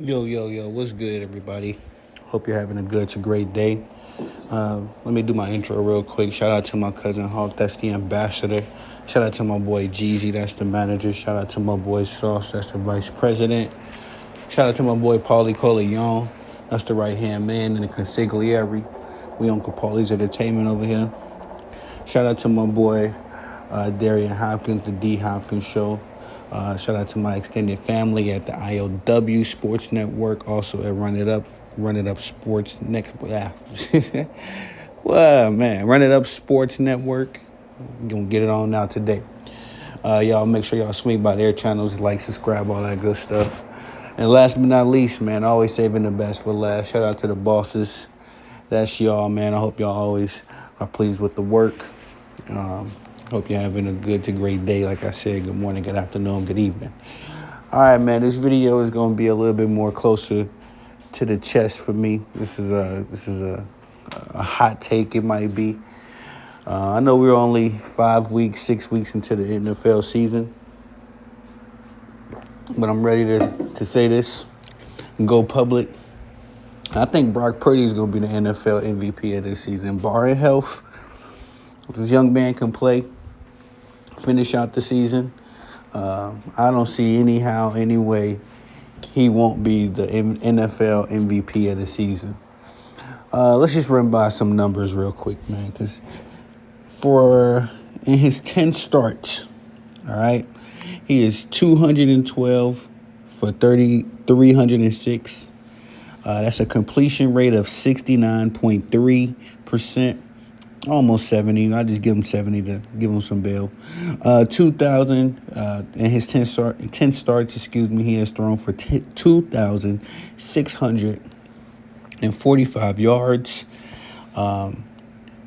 Yo, what's good, everybody? Hope you're having a good to great day. Let me do my intro real quick. Shout out to my cousin Hawk, that's the ambassador. Shout out to my boy Jeezy, that's the manager. Shout out to my boy Sauce, that's the vice president. Shout out to my boy Paulie Coleon, that's the right hand man in the consigliere. We Uncle Paulie's Entertainment over here. Shout out to my boy Darian Hopkins, the D Hopkins Show. Shout out to my extended family at the IOW Sports Network, also at Run It Up Sports Next. Well, man, Run It Up Sports Network. Gonna get it on now today. Y'all make sure y'all swing by their channels, like, subscribe, all that good stuff. And last but not least, man, always saving the best for last. Shout out to the bosses. That's y'all, man. I hope y'all always are pleased with the work. Hope you're having a good to great day. Like I said, good morning, good afternoon, good evening. All right, man, this video is going to be a little bit more closer to the chest for me. This is a hot take, it might be. I know we're only 5 weeks, 6 weeks into the NFL season, but I'm ready to say this and go public. I think Brock Purdy is going to be the NFL MVP of this season, barring health. If this young man can play, finish out the season, I don't see any way he won't be the NFL MVP of the season. Let's just run by some numbers real quick, man, because in his 10 starts, all right, he is 212 for 306. That's a completion rate of 69.3%. Almost 70. I just give him 70 to give him some bail. 2,000 in his 10 starts, he has thrown for 2,645 yards.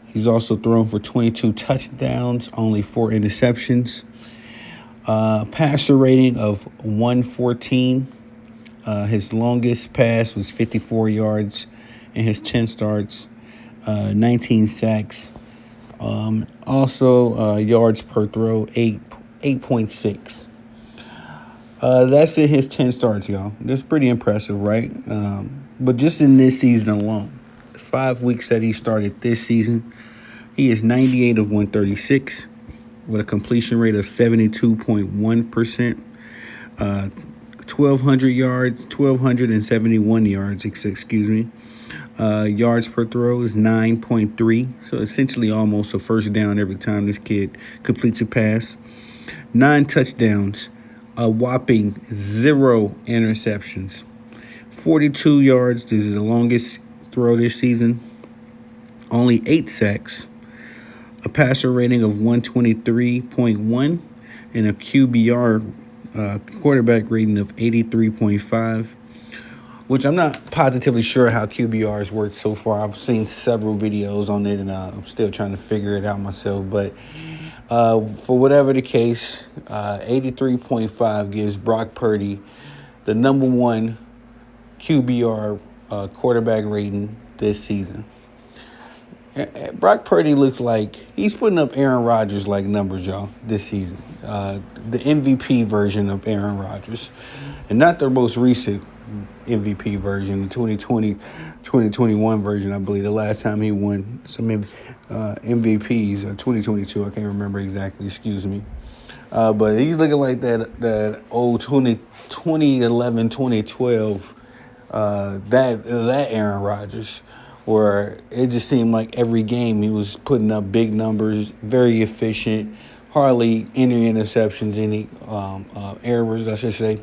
He's also thrown for 22 touchdowns, only 4 interceptions. Passer rating of 114. His longest pass was 54 yards in his 10 starts. 19 sacks. Also, yards per throw, 8.6. That's in his 10 starts, y'all. That's pretty impressive, right? But just in this season alone, 5 weeks that he started this season, he is 98 of 136 with a completion rate of 72.1%. 1,271 yards, yards per throw is 9.3, so essentially almost a first down every time this kid completes a pass. 9 touchdowns, a whopping 0 interceptions. 42 yards, this is the longest throw this season. Only 8 sacks. A passer rating of 123.1 and a QBR quarterback rating of 83.5. Which I'm not positively sure how QBRs work so far. I've seen several videos on it, and I'm still trying to figure it out myself. But for whatever the case, 83.5 gives Brock Purdy the number 1 QBR quarterback rating this season. Brock Purdy looks like he's putting up Aaron Rodgers-like numbers, y'all, this season. The MVP version of Aaron Rodgers, and not the most recent MVP version, the 2021 version, I believe. The last time he won some MVPs, 2022, I can't remember exactly, excuse me. But he's looking like that old 2011, 2012, that Aaron Rodgers, where it just seemed like every game he was putting up big numbers, very efficient, hardly any interceptions, any errors, I should say.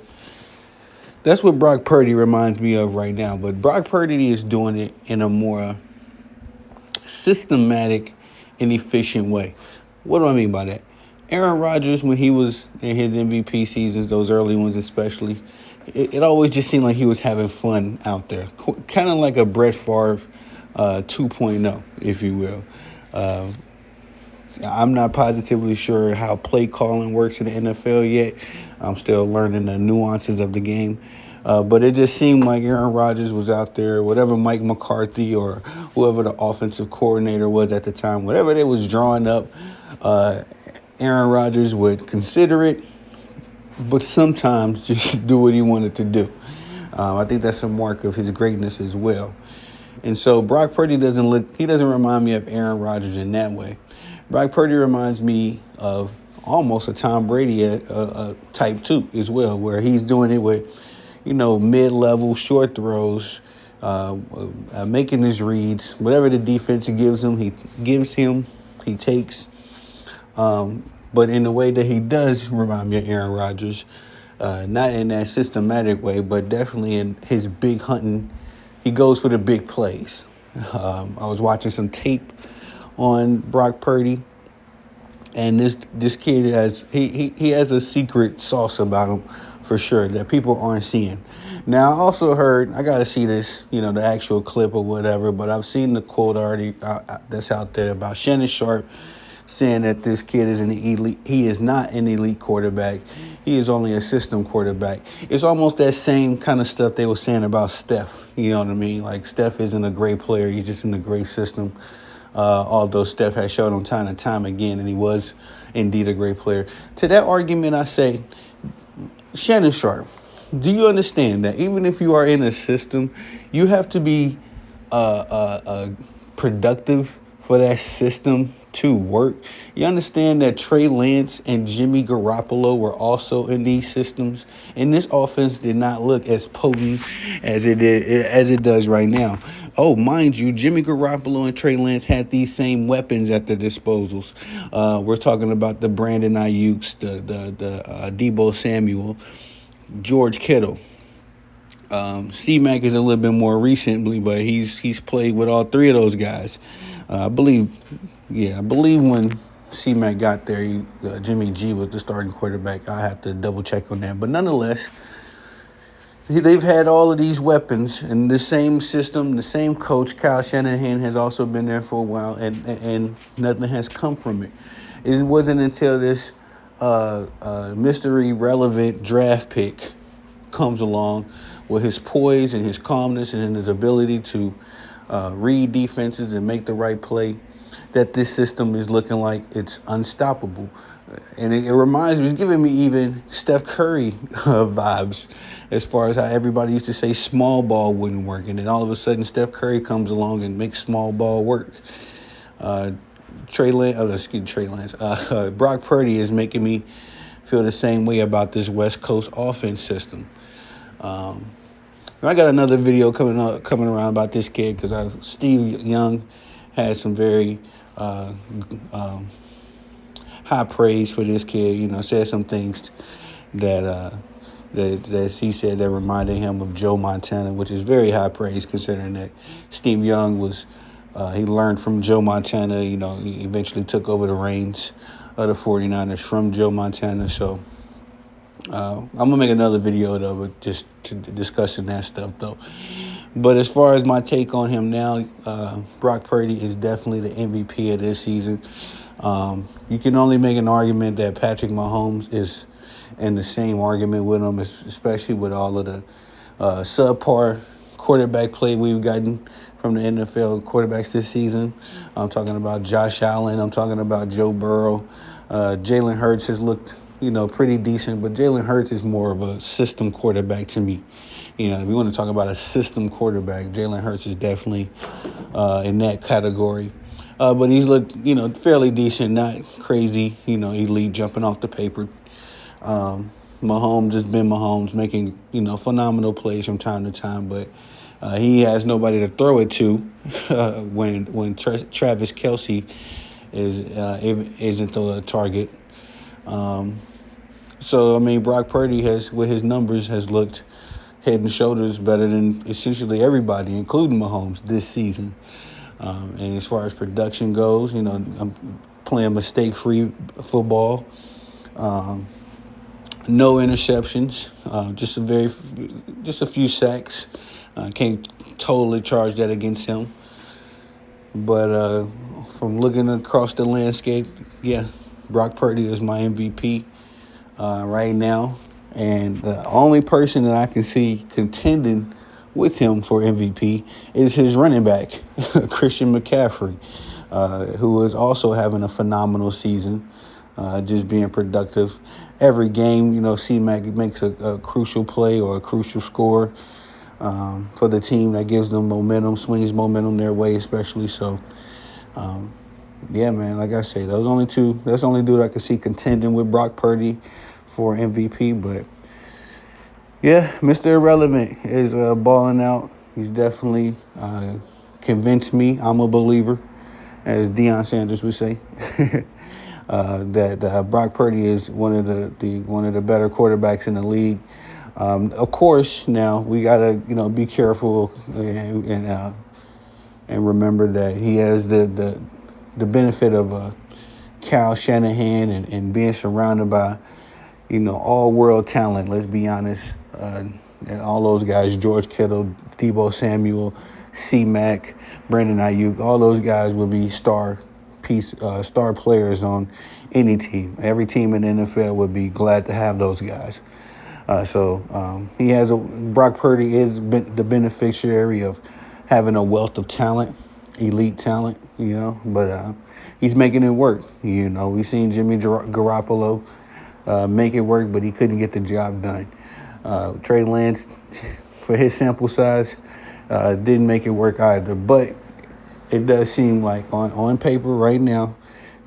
That's what Brock Purdy reminds me of right now. But Brock Purdy is doing it in a more systematic and efficient way. What do I mean by that? Aaron Rodgers, when he was in his MVP seasons, those early ones especially, it always just seemed like he was having fun out there. Kind of like a Brett Favre 2.0, if you will. I'm not positively sure how play calling works in the NFL yet. I'm still learning the nuances of the game. But it just seemed like Aaron Rodgers was out there, whatever Mike McCarthy or whoever the offensive coordinator was at the time, whatever they was drawing up, Aaron Rodgers would consider it, but sometimes just do what he wanted to do. I think that's a mark of his greatness as well. And so Brock Purdy he doesn't remind me of Aaron Rodgers in that way. Brock Purdy reminds me of almost a Tom Brady type too as well, where he's doing it with, mid-level short throws, making his reads. Whatever the defense gives him, he takes. But in the way that he does remind me of Aaron Rodgers, not in that systematic way, but definitely in his big hunting. He goes for the big plays. I was watching some tape on Brock Purdy, and this kid he has a secret sauce about him for sure that people aren't seeing. Now I also heard, I got to see this, the actual clip or whatever, but I've seen the quote already that's out there about Shannon Sharp saying that this kid is an elite. He is not an elite quarterback. He is only a system quarterback. It's almost that same kind of stuff they were saying about Steph. You know what I mean? Like, Steph isn't a great player. He's just in a great system. Although Steph has shown him time and time again, and he was indeed a great player. To that argument, I say, Shannon Sharp, do you understand that even if you are in a system, you have to be productive for that system to work? You understand that Trey Lance and Jimmy Garoppolo were also in these systems, and this offense did not look as potent as it does right now. Oh, mind you, Jimmy Garoppolo and Trey Lance had these same weapons at their disposals. We're talking about the Brandon Ayuk's, the Deebo Samuel, George Kittle. C-Mac is a little bit more recently, but he's played with all three of those guys. I believe when C-Mac got there, Jimmy G was the starting quarterback. I have to double check on that. But nonetheless, they've had all of these weapons in the same system, the same coach. Kyle Shanahan has also been there for a while, and nothing has come from it. It wasn't until this mystery relevant draft pick comes along with his poise and his calmness and his ability to read defenses and make the right play that this system is looking like it's unstoppable. And it reminds me, it's giving me even Steph Curry vibes as far as how everybody used to say small ball wouldn't work. And then all of a sudden Steph Curry comes along and makes small ball work. Brock Purdy is making me feel the same way about this West Coast offense system. I got another video coming around about this kid because Steve Young had some very high praise for this kid. Said some things that he said that reminded him of Joe Montana, which is very high praise considering that Steve Young he learned from Joe Montana. He eventually took over the reins of the 49ers from Joe Montana. So I'm going to make another video, though, but just discussing that stuff, though. But as far as my take on him now, Brock Purdy is definitely the MVP of this season. You can only make an argument that Patrick Mahomes is in the same argument with him, especially with all of the subpar quarterback play we've gotten from the NFL quarterbacks this season. I'm talking about Josh Allen. I'm talking about Joe Burrow. Jalen Hurts has looked, pretty decent, but Jalen Hurts is more of a system quarterback to me. If we want to talk about a system quarterback, Jalen Hurts is definitely in that category. But he's looked, fairly decent, not crazy, elite jumping off the paper. Mahomes has been Mahomes, making, phenomenal plays from time to time, but he has nobody to throw it to when Travis Kelce isn't the target. So, Brock Purdy with his numbers, has looked head and shoulders better than essentially everybody, including Mahomes, this season. And as far as production goes, I'm playing mistake-free football. No interceptions, just a few sacks. Can't totally charge that against him. But from looking across the landscape, yeah, Brock Purdy is my MVP right now. And the only person that I can see contending with him for MVP is his running back, Christian McCaffrey, who is also having a phenomenal season, just being productive. every game, C-Mac makes a crucial play or a crucial score for the team that gives them momentum, swings momentum their way, especially. So, yeah, man, like I say, those only two. That's the only dude I could see contending with Brock Purdy for MVP. But, yeah, Mr. Irrelevant is balling out. He's definitely convinced me. I'm a believer, as Deion Sanders would say. That Brock Purdy is one of the better quarterbacks in the league. Of course, now we gotta be careful and remember that he has the benefit of Kyle Shanahan and being surrounded by all world talent. Let's be honest, and all those guys: George Kittle, Deebo Samuel, C-Mac, Brandon Ayuk. All those guys will be star players on any team. Every team in the NFL would be glad to have those guys. He has Brock Purdy is the beneficiary of having a wealth of talent, elite talent, but he's making it work. We've seen Jimmy Garoppolo make it work, but he couldn't get the job done. Trey Lance, for his sample size, didn't make it work either, but it does seem like on paper right now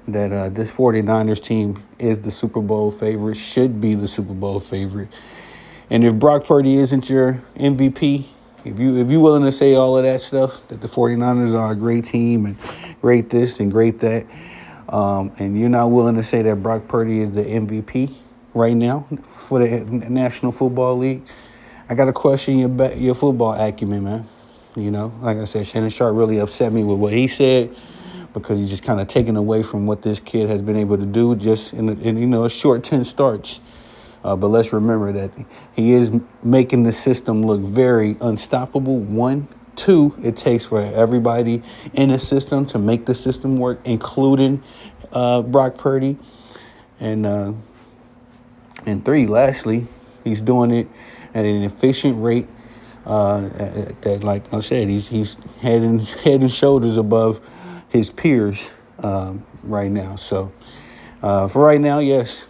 that this 49ers team is the Super Bowl favorite, should be the Super Bowl favorite. And if Brock Purdy isn't your MVP, if you're willing to say all of that stuff, that the 49ers are a great team and great this and great that, and you're not willing to say that Brock Purdy is the MVP right now for the National Football League, I got to question your football acumen, man. Like I said, Shannon Sharp really upset me with what he said, because he's just kind of taken away from what this kid has been able to do just in a short 10 starts. But let's remember that he is making the system look very unstoppable. 1, 2, it takes for everybody in the system to make the system work, including Brock Purdy. And 3, lastly, he's doing it at an efficient rate. That, like I said, he's head and shoulders above his peers right now. So for right now, yes,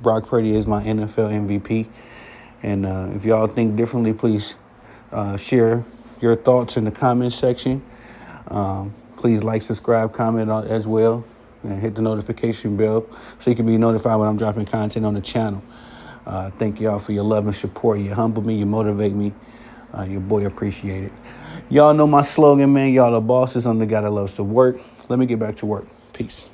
Brock Purdy is my NFL MVP. And if y'all think differently, please share your thoughts in the comment section. Please like, subscribe, comment as well, and hit the notification bell so you can be notified when I'm dropping content on the channel. Thank y'all for your love and support. You humble me, you motivate me. Your boy appreciate it. Y'all know my slogan, man. Y'all the bosses. I'm the guy that loves to work. Let me get back to work. Peace.